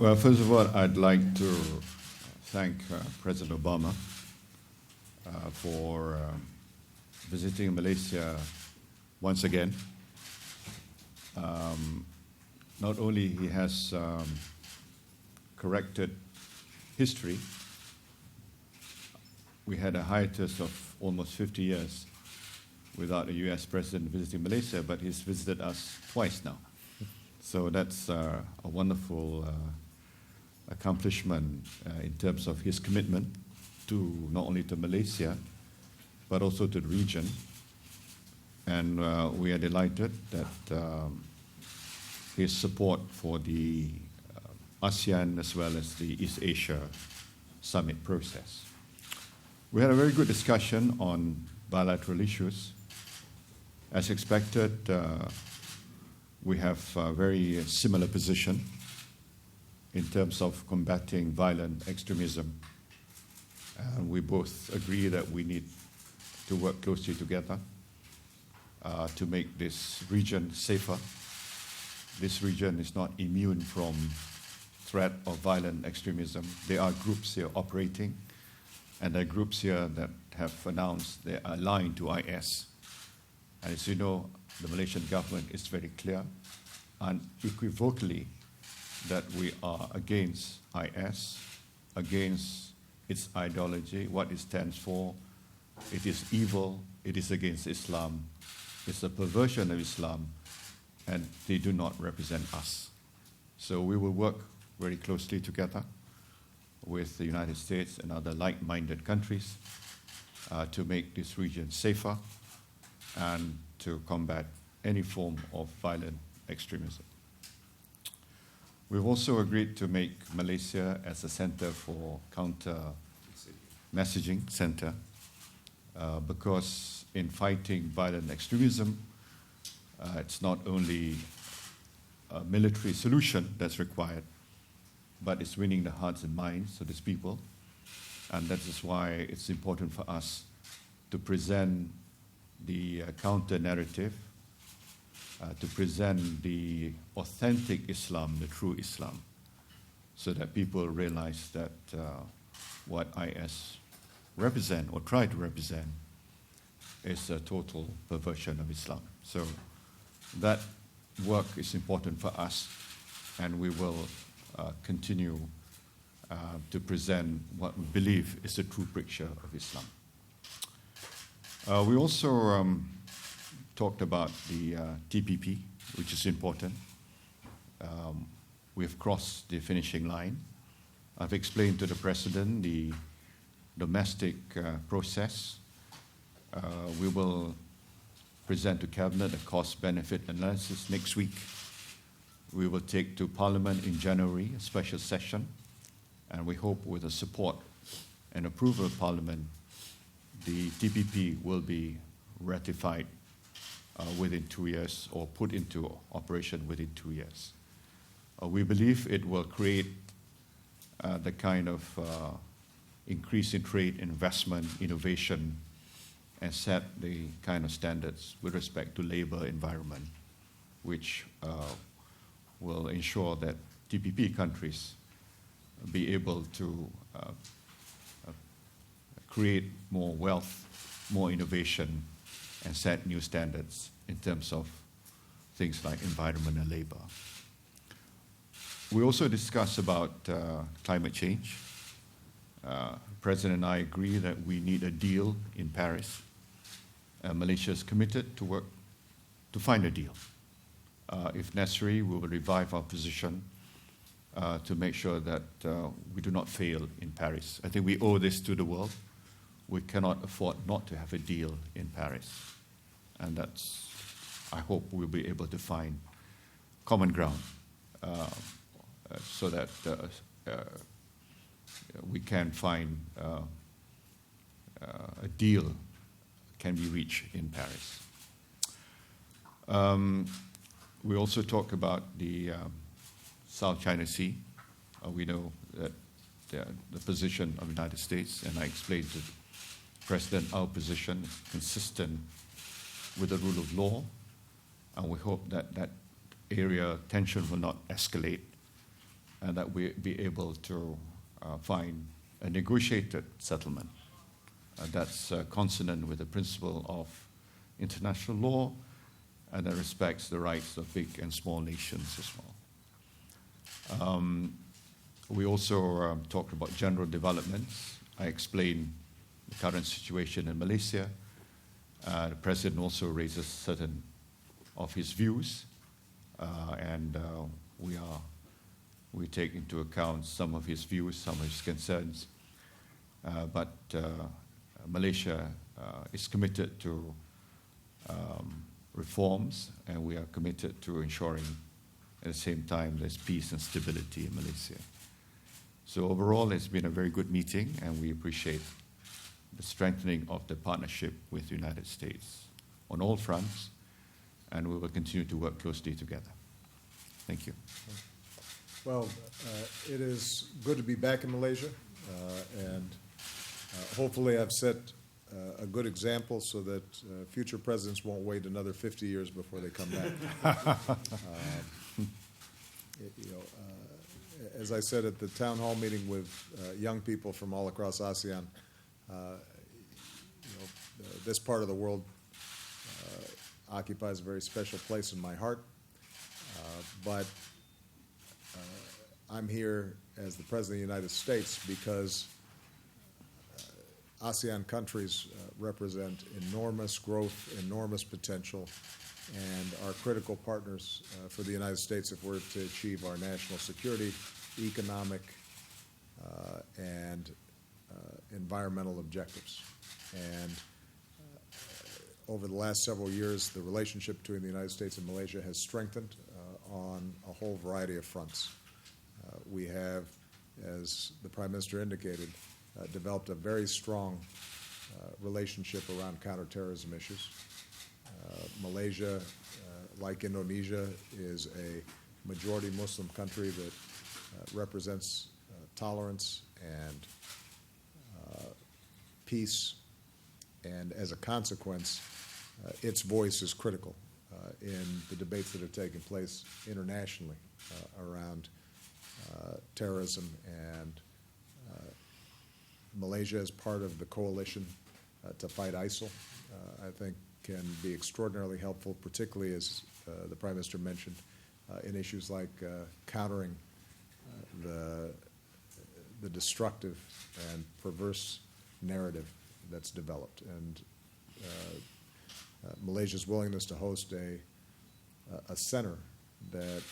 Well, first of all, I'd like to thank President Obama for visiting Malaysia once again. Not only he has corrected history, we had a hiatus of almost 50 years without a US president visiting Malaysia, but he's visited us twice now. So that's a wonderful accomplishment in terms of his commitment to not only to Malaysia, but also to the region. And we are delighted that his support for the ASEAN as well as the East Asia summit process. We had a very good discussion on bilateral issues. As expected, we have a very similar position in terms of combating violent extremism. And we both agree that we need to work closely together to make this region safer. This region is not immune from threat of violent extremism. There are groups here operating, and there are groups here that have announced they are aligned to IS. And as you know, the Malaysian government is very clear unequivocally that we are against IS, against its ideology, what it stands for. It is evil, it is against Islam, it's a perversion of Islam, and they do not represent us. So we will work very closely together with the United States and other like-minded countries to make this region safer and to combat any form of violent extremism. We've also agreed to make Malaysia as a center for counter-messaging center because in fighting violent extremism, it's not only a military solution that's required, but it's winning the hearts and minds of these people. And that is why it's important for us to present the counter-narrative, to present the authentic Islam, the true Islam, so that people realize that what IS represent or try to represent is a total perversion of Islam. So that work is important for us, and we will continue to present what we believe is the true picture of Islam. We also talked about the TPP, which is important. We've crossed the finishing line. I've explained to the President the domestic process. We will present to Cabinet a cost-benefit analysis next week. We will take to Parliament in January, a special session, and we hope with the support and approval of Parliament, the TPP will be ratified within 2 years or put into operation within 2 years. We believe it will create the kind of increase in trade, investment, innovation, and set the kind of standards with respect to labor environment, which will ensure that TPP countries be able to create more wealth, more innovation, and set new standards in terms of things like environment and labor. We also discussed about climate change. President and I agree that we need a deal in Paris. Malaysia is committed to work to find a deal. If necessary, we will revive our position to make sure that we do not fail in Paris. I think we owe this to the world. We cannot afford not to have a deal in Paris. And that's, I hope we'll be able to find common ground so that we can find a deal can be reached in Paris. We also talk about the South China Sea. We know that the position of the United States, and I explained to the President our position is consistent with the rule of law, and we hope that that area tension will not escalate, and that we be able to find a negotiated settlement that's consonant with the principle of international law and that respects the rights of big and small nations as well. We also talked about general developments. I explained the current situation in Malaysia. The President also raises certain of his views, and we take into account some of his views, some of his concerns. But Malaysia is committed to reforms, and we are committed to ensuring at the same time there's peace and stability in Malaysia. So overall, it's been a very good meeting, and we appreciate the strengthening of the partnership with the United States on all fronts, and we will continue to work closely together. Thank you. Well, it is good to be back in Malaysia, and hopefully I've set a good example so that future presidents won't wait another 50 years before they come back. As I said at the town hall meeting with young people from all across ASEAN, this part of the world occupies a very special place in my heart. But I'm here as the President of the United States because ASEAN countries represent enormous growth, enormous potential, and are critical partners for the United States if we're to achieve our national security, economic, and environmental objectives. And over the last several years, the relationship between the United States and Malaysia has strengthened on a whole variety of fronts. We have, as the Prime Minister indicated, developed a very strong relationship around counterterrorism issues. Malaysia, like Indonesia, is a majority Muslim country that represents tolerance and peace, and as a consequence, its voice is critical in the debates that are taking place internationally around terrorism, and Malaysia as part of the coalition to fight ISIL, I think can be extraordinarily helpful, particularly as the Prime Minister mentioned, in issues like countering the destructive and perverse narrative that's developed. And Malaysia's willingness to host a center that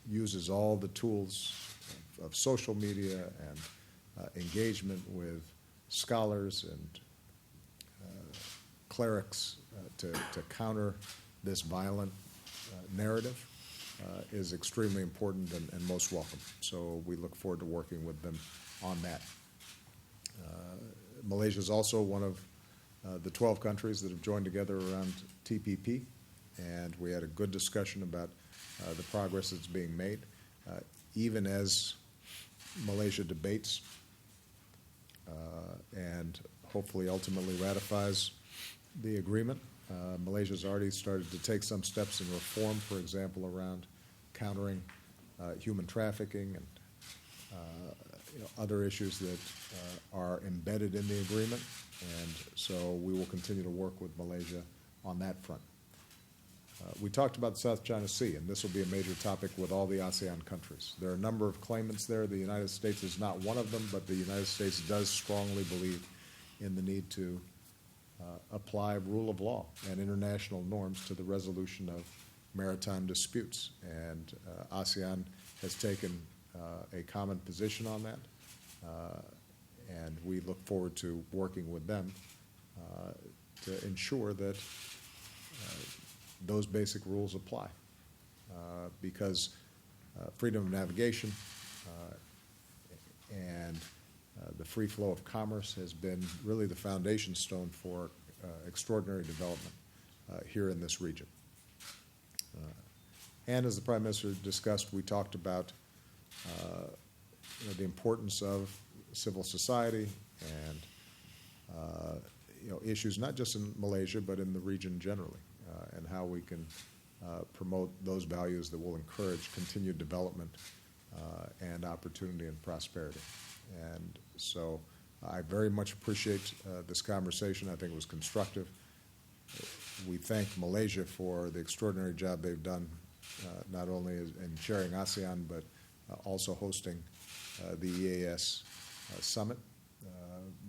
uses all the tools of social media and engagement with scholars and clerics to counter this violent narrative is extremely important and most welcome. So we look forward to working with them on that. Malaysia is also one of the 12 countries that have joined together around TPP, and we had a good discussion about the progress that's being made. Even as Malaysia debates and hopefully ultimately ratifies the agreement, Malaysia's already started to take some steps in reform, for example, around countering human trafficking and other issues that are embedded in the agreement. And so we will continue to work with Malaysia on that front. We talked about the South China Sea, and this will be a major topic with all the ASEAN countries. There are a number of claimants there. The United States is not one of them, but the United States does strongly believe in the need to apply rule of law and international norms to the resolution of maritime disputes. And ASEAN has taken a common position on that, and we look forward to working with them to ensure that those basic rules apply, because freedom of navigation and the free flow of commerce has been really the foundation stone for extraordinary development here in this region. And as the Prime Minister discussed, we talked about the importance of civil society and issues not just in Malaysia but in the region generally, and how we can promote those values that will encourage continued development and opportunity and prosperity. And so I very much appreciate this conversation. I think it was constructive. We thank Malaysia for the extraordinary job they've done, not only in chairing ASEAN, but also hosting the EAS Summit.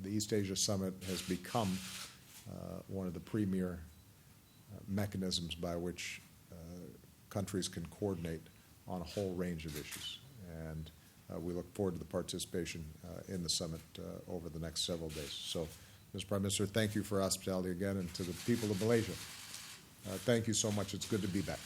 The East Asia Summit has become one of the premier mechanisms by which countries can coordinate on a whole range of issues. And we look forward to the participation in the summit over the next several days. So, Mr. Prime Minister, thank you for hospitality again, and to the people of Malaysia, thank you so much. It's good to be back.